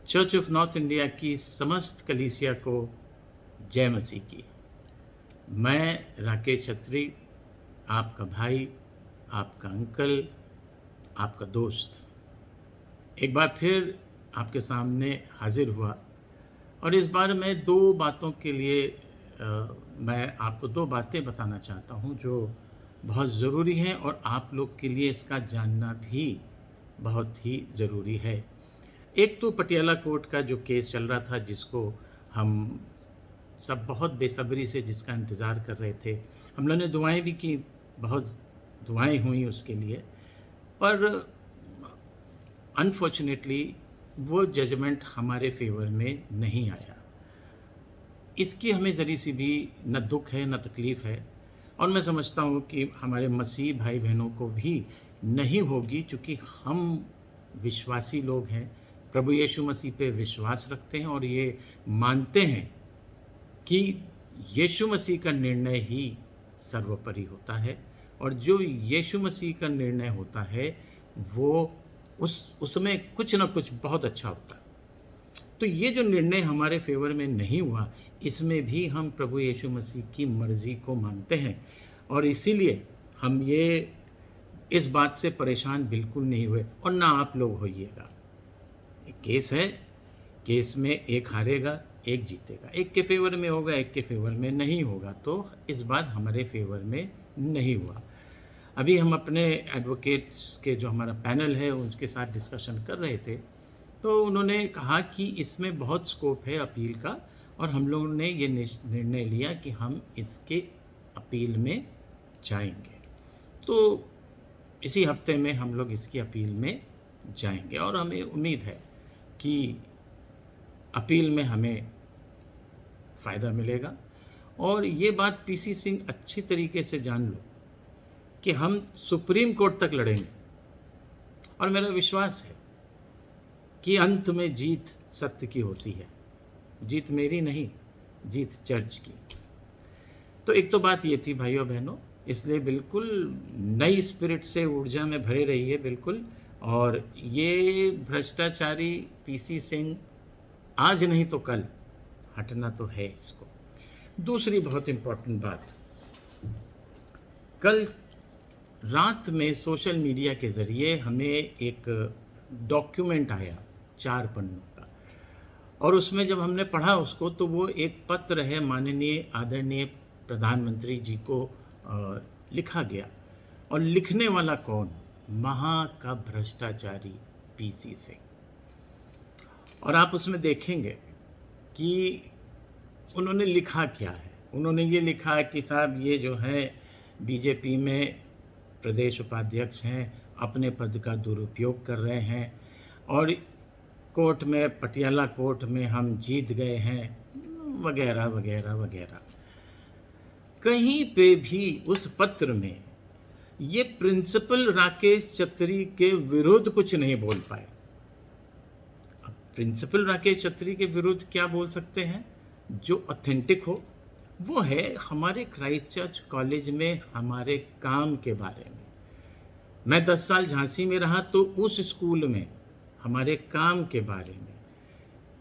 Church of north India की समस्त कलीसिया को जय मसीह की। मैं राकेश छत्री, आपका भाई, आपका अंकल, आपका दोस्त, एक बार फिर आपके सामने हाजिर हुआ। और इस बार मैं दो बातों के लिए मैं आपको दो बातें बताना चाहता हूँ जो बहुत ज़रूरी हैं और आप लोग के लिए इसका जानना भी बहुत ही ज़रूरी है। एक तो पटियाला कोर्ट का जो केस चल रहा था, जिसको हम सब बहुत बेसब्री से जिसका इंतज़ार कर रहे थे। हम लोगों ने दुआएं भी की, बहुत दुआएं हुई उसके लिए, पर अनफॉर्चुनेटली वो जजमेंट हमारे फेवर में नहीं आया। इसकी हमें ज़री सी भी न दुख है न तकलीफ़ है, और मैं समझता हूँ कि हमारे मसीह भाई बहनों को भी नहीं होगी, क्योंकि हम विश्वासी लोग हैं, प्रभु यीशु मसीह पे विश्वास रखते हैं और ये मानते हैं कि यीशु मसीह का निर्णय ही सर्वोपरि होता है, और जो यीशु मसीह का निर्णय होता है वो उसमें कुछ ना कुछ बहुत अच्छा होता है। तो ये जो निर्णय हमारे फेवर में नहीं हुआ, इसमें भी हम प्रभु यीशु मसीह की मर्ज़ी को मानते हैं, और इसीलिए हम ये इस बात से परेशान बिल्कुल नहीं हुए, और ना आप लोग होइएगा। एक केस है, केस में एक हारेगा एक जीतेगा, एक के फेवर में होगा एक के फेवर में नहीं होगा। तो इस बार हमारे फेवर में नहीं हुआ। अभी हम अपने एडवोकेट्स के जो हमारा पैनल है उनके साथ डिस्कशन कर रहे थे, तो उन्होंने कहा कि इसमें बहुत स्कोप है अपील का, और हम लोगों ने ये निर्णय लिया कि हम इसके अपील में जाएंगे। तो इसी हफ्ते में हम लोग इसकी अपील में जाएंगे, और हमें उम्मीद है कि अपील में हमें फ़ायदा मिलेगा। और ये बात पीसी सिंह अच्छी तरीके से जान लो कि हम सुप्रीम कोर्ट तक लड़ेंगे, और मेरा विश्वास है कि अंत में जीत सत्य की होती है। जीत मेरी नहीं, जीत चर्च की। तो एक तो बात ये थी भाइयों बहनों, इसलिए बिल्कुल नई स्पिरिट से ऊर्जा में भरे रहिए बिल्कुल। और ये भ्रष्टाचारी पीसी सिंह आज नहीं तो कल हटना तो है इसको। दूसरी बहुत इम्पोर्टेंट बात, कल रात में सोशल मीडिया के ज़रिए हमें एक डॉक्यूमेंट आया 4 पन्नों का, और उसमें जब हमने पढ़ा उसको, तो वो एक पत्र है माननीय आदरणीय प्रधानमंत्री जी को लिखा गया। और लिखने वाला कौन? महा का भ्रष्टाचारी पीसी सिंह। और आप उसमें देखेंगे कि उन्होंने लिखा क्या है। उन्होंने ये लिखा कि साहब ये जो है बीजेपी में प्रदेश उपाध्यक्ष हैं, अपने पद का दुरुपयोग कर रहे हैं, और कोर्ट में, पटियाला कोर्ट में हम जीत गए हैं, वगैरह वगैरह वगैरह। कहीं पे भी उस पत्र में ये प्रिंसिपल राकेश छत्री के विरुद्ध कुछ नहीं बोल पाए। अब प्रिंसिपल राकेश छत्री के विरुद्ध क्या बोल सकते हैं? जो ऑथेंटिक हो वो है हमारे क्राइस्ट चर्च कॉलेज में हमारे काम के बारे में। मैं 10 साल झांसी में रहा, तो उस स्कूल में हमारे काम के बारे में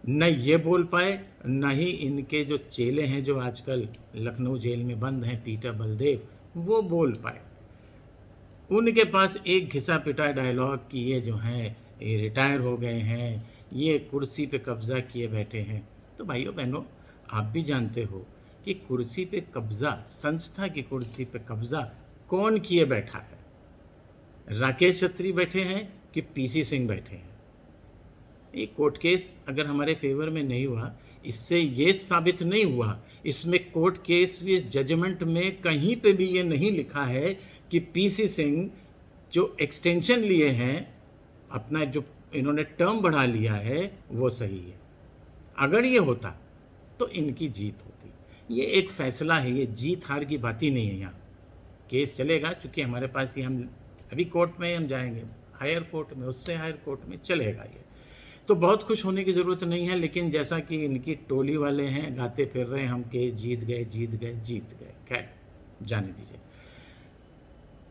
न ये बोल पाए, न ही इनके जो चेले हैं जो आजकल लखनऊ जेल में बंद हैं, पीटर बलदेव, वो बोल पाए। उनके पास एक घिसा पिटा डायलॉग कि ये जो हैं ये रिटायर हो गए हैं, ये कुर्सी पे कब्ज़ा किए बैठे हैं। तो भाइयों बहनों, आप भी जानते हो कि कुर्सी पे कब्ज़ा, संस्था की कुर्सी पे कब्ज़ा कौन किए बैठा है? राकेश छत्री बैठे हैं कि पीसी सिंह बैठे हैं? ये कोर्ट केस अगर हमारे फेवर में नहीं हुआ, इससे ये साबित नहीं हुआ, इसमें कोर्ट केस जजमेंट में कहीं पे भी ये नहीं लिखा है कि पीसी सिंह जो एक्सटेंशन लिए हैं, अपना जो इन्होंने टर्म बढ़ा लिया है, वो सही है। अगर ये होता तो इनकी जीत होती। ये एक फैसला है, ये जीत हार की बात ही नहीं है। यहाँ केस चलेगा, क्योंकि हमारे पास ये, हम अभी कोर्ट में हम जाएंगे, हायर कोर्ट में, उससे हायर कोर्ट में चलेगा ये। तो बहुत खुश होने की ज़रूरत नहीं है, लेकिन जैसा कि इनकी टोली वाले हैं गाते फिर रहे हैं, हम केस जीत गए जीत गए जीत गए। खैर जाने दीजिए।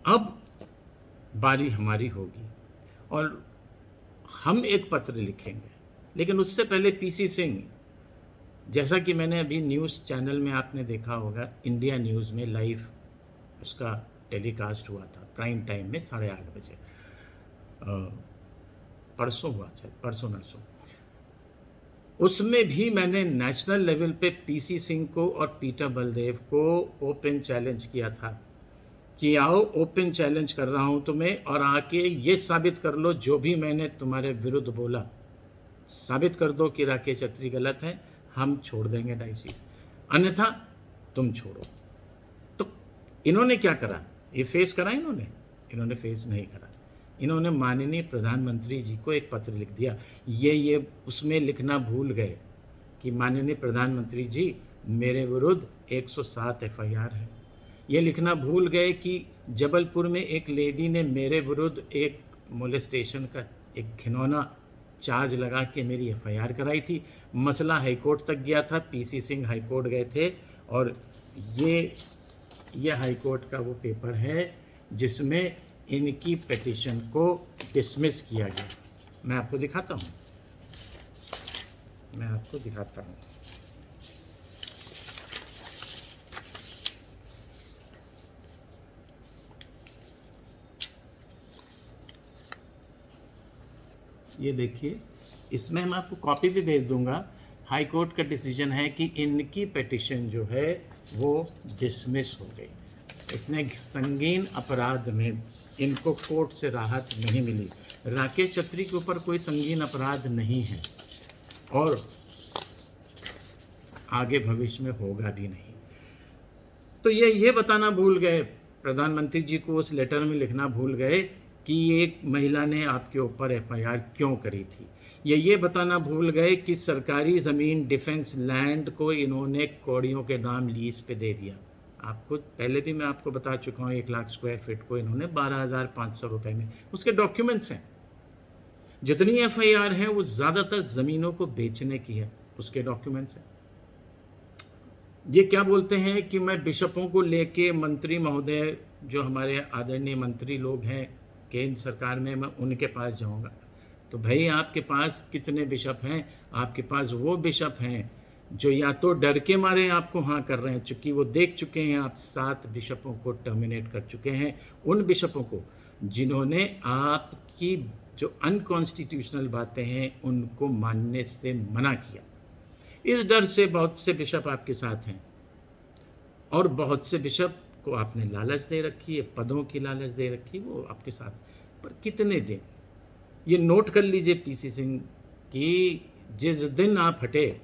अब बारी हमारी होगी, और हम एक पत्र लिखेंगे लेकिन उससे पहले पीसी सिंह, जैसा कि मैंने अभी न्यूज़ चैनल में आपने देखा होगा, इंडिया न्यूज़ में लाइव उसका टेलीकास्ट हुआ था प्राइम टाइम में 8:30 बजे, परसों हुआ, शायद परसों नरसों। उसमें भी मैंने नेशनल लेवल पे पीसी सिंह को और पीटर बलदेव को ओपन चैलेंज किया था कि आओ, ओपन चैलेंज कर रहा हूं तुम्हें, और आके ये साबित कर लो जो भी मैंने तुम्हारे विरुद्ध बोला, साबित कर दो कि राकेश अत्री गलत है, हम छोड़ देंगे डाइसी, अन्यथा तुम छोड़ो। तो इन्होंने क्या करा? ये फेस करा इन्होंने फेस नहीं करा। इन्होंने माननीय प्रधानमंत्री जी को एक पत्र लिख दिया। ये उसमें लिखना भूल गए कि माननीय प्रधानमंत्री जी, मेरे विरुद्ध 107 एफआईआर है। ये लिखना भूल गए कि जबलपुर में एक लेडी ने मेरे विरुद्ध एक मोलेस्टेशन का एक घिनौना चार्ज लगा के मेरी एफआईआर कराई थी। मसला हाईकोर्ट तक गया था, पीसी सिंह हाईकोर्ट गए थे, और ये हाईकोर्ट का वो पेपर है जिसमें इनकी पिटीशन को डिसमिस किया गया। मैं आपको दिखाता हूँ, ये देखिए, इसमें मैं आपको कॉपी भी भेज दूंगा। हाई कोर्ट का डिसीजन है कि इनकी पिटीशन जो है वो डिसमिस हो गई। इतने संगीन अपराध में इनको कोर्ट से राहत नहीं मिली। राकेश अत्री के ऊपर कोई संगीन अपराध नहीं है और आगे भविष्य में होगा भी नहीं। तो ये बताना भूल गए, प्रधानमंत्री जी को उस लेटर में लिखना भूल गए कि एक महिला ने आपके ऊपर एफआईआर क्यों करी थी। ये बताना भूल गए कि सरकारी ज़मीन डिफेंस लैंड को इन्होंने कौड़ियों के दाम लीज पे दे दिया। आपको पहले भी मैं आपको बता चुका हूँ, 1 लाख स्क्वायर फीट को इन्होंने 12,500 रुपये में, उसके डॉक्यूमेंट्स हैं। जितनी एफआईआर हैं वो ज़्यादातर ज़मीनों को बेचने की है, उसके डॉक्यूमेंट्स हैं। ये क्या बोलते हैं कि मैं बिशपों को लेके, मंत्री महोदय जो हमारे आदरणीय मंत्री लोग हैं केंद्र सरकार में, मैं उनके पास जाऊंगा। तो भाई आपके पास कितने बिशप हैं? आपके पास वो बिशप हैं जो या तो डर के मारे आपको हाँ कर रहे हैं, चूँकि वो देख चुके हैं आप 7 बिशपों को टर्मिनेट कर चुके हैं, उन बिशपों को जिन्होंने आपकी जो अनकॉन्स्टिट्यूशनल बातें हैं उनको मानने से मना किया। इस डर से बहुत से बिशप आपके साथ हैं और बहुत से बिशप को आपने लालच दे रखी है, पदों की लालच दे रखी, वो आपके साथ। पर कितने दिन, ये नोट कर लीजिए पीसी सिंह कि जिस दिन आप हटे,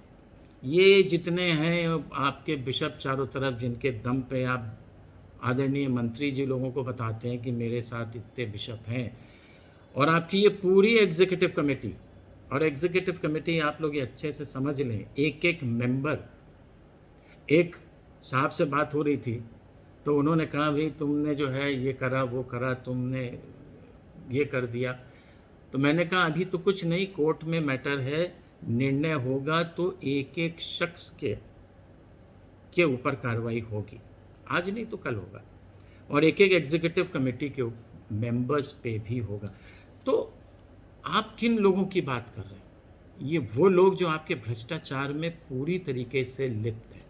ये जितने हैं आपके बिशप चारों तरफ, जिनके दम पे आप आदरणीय मंत्री जी लोगों को बताते हैं कि मेरे साथ इतने बिशप हैं, और आपकी ये पूरी एग्जीक्यूटिव कमेटी, और एग्जीक्यूटिव कमेटी आप लोग ये अच्छे से समझ लें, एक एक मेंबर, एक साहब से बात हो रही थी तो उन्होंने कहा भाई तुमने जो है ये करा वो करा, तुमने ये कर दिया। तो मैंने कहा अभी तो कुछ नहीं, कोर्ट में मैटर है, निर्णय होगा तो एक एक शख्स के ऊपर कार्रवाई होगी, आज नहीं तो कल होगा, और एक एक एग्जीक्यूटिव कमेटी के मेंबर्स पे भी होगा। तो आप किन लोगों की बात कर रहे हैं? ये वो लोग जो आपके भ्रष्टाचार में पूरी तरीके से लिप्त हैं।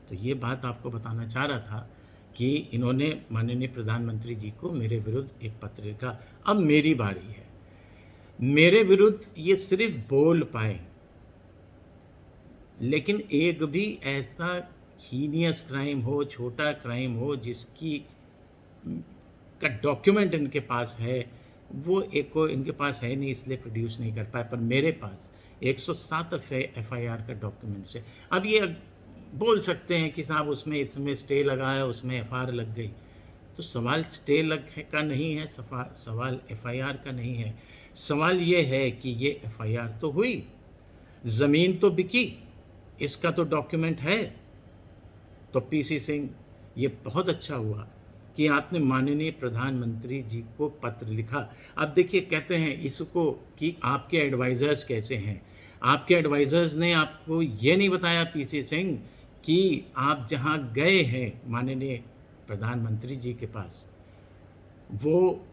तो ये बात आपको बताना चाह रहा था कि इन्होंने माननीय प्रधानमंत्री जी को मेरे विरुद्ध एक पत्र लिखा। अब मेरी बारी है, मेरे विरुद्ध ये सिर्फ बोल पाए, लेकिन एक भी ऐसा हीनियस क्राइम हो, छोटा क्राइम हो, जिसकी का डॉक्यूमेंट इनके पास है, वो एक को इनके पास है नहीं, इसलिए प्रोड्यूस नहीं कर पाए। पर मेरे पास 107 एफआईआर का डॉक्यूमेंट्स है। अब ये बोल सकते हैं कि साहब उसमें इसमें स्टे लगा है, उसमें एफआईआर लग गई। तो सवाल स्टे लग का नहीं है, सवाल एफआईआर का नहीं है। सवाल ये है कि ये एफआईआर तो हुई, ज़मीन तो बिकी, इसका तो डॉक्यूमेंट है। तो पीसी सिंह, ये बहुत अच्छा हुआ कि आपने माननीय प्रधानमंत्री जी को पत्र लिखा। अब देखिए, कहते हैं इसको कि आपके एडवाइज़र्स कैसे हैं। आपके एडवाइज़र्स ने आपको ये नहीं बताया पीसी सिंह कि आप जहाँ गए हैं माननीय प्रधानमंत्री जी के पास, वो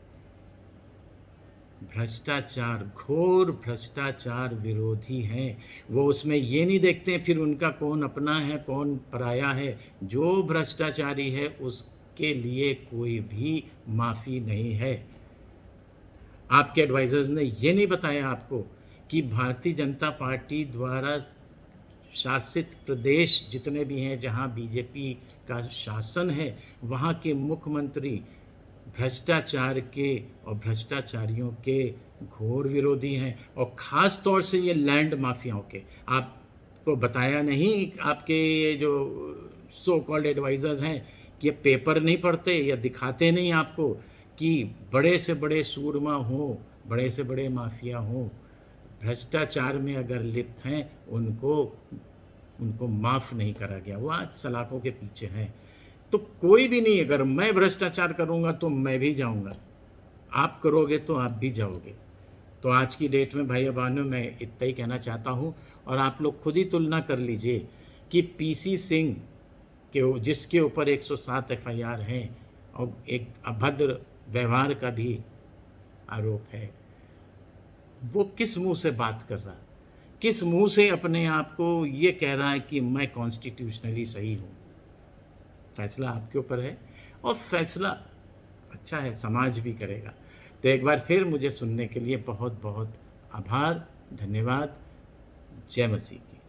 भ्रष्टाचार, घोर भ्रष्टाचार विरोधी हैं। वो उसमें ये नहीं देखते फिर उनका कौन अपना है, कौन पराया है। जो भ्रष्टाचारी है उसके लिए कोई भी माफ़ी नहीं है। आपके एडवाइज़र्स ने ये नहीं बताया आपको कि भारतीय जनता पार्टी द्वारा शासित प्रदेश जितने भी हैं जहाँ बीजेपी का शासन है, वहाँ के मुख्यमंत्री भ्रष्टाचार के और भ्रष्टाचारियों के घोर विरोधी हैं, और ख़ास तौर से ये लैंड माफियाओं के। आपको बताया नहीं आपके ये जो सो कॉल्ड एडवाइज़र्स हैं कि ये पेपर नहीं पढ़ते या दिखाते नहीं आपको कि बड़े से बड़े सूरमा हों, बड़े से बड़े माफिया हों, भ्रष्टाचार में अगर लिप्त हैं उनको उनको माफ़ नहीं करा गया। वो आज सलाखों के पीछे हैं। तो कोई भी नहीं, अगर मैं भ्रष्टाचार करूँगा तो मैं भी जाऊँगा, आप करोगे तो आप भी जाओगे। तो आज की डेट में भाई बहनों मैं इतना ही कहना चाहता हूँ, और आप लोग खुद ही तुलना कर लीजिए कि पीसी सिंह के जिसके ऊपर 107 एफआईआर हैं और एक अभद्र व्यवहार का भी आरोप है, वो किस मुंह से बात कर रहा है, किस मुंह से अपने आप को ये कह रहा है कि मैं कॉन्स्टिट्यूशनली सही हूँ। फैसला आपके ऊपर है, और फैसला अच्छा है, समाज भी करेगा। तो एक बार फिर मुझे सुनने के लिए बहुत बहुत आभार, धन्यवाद। जय मसीह की।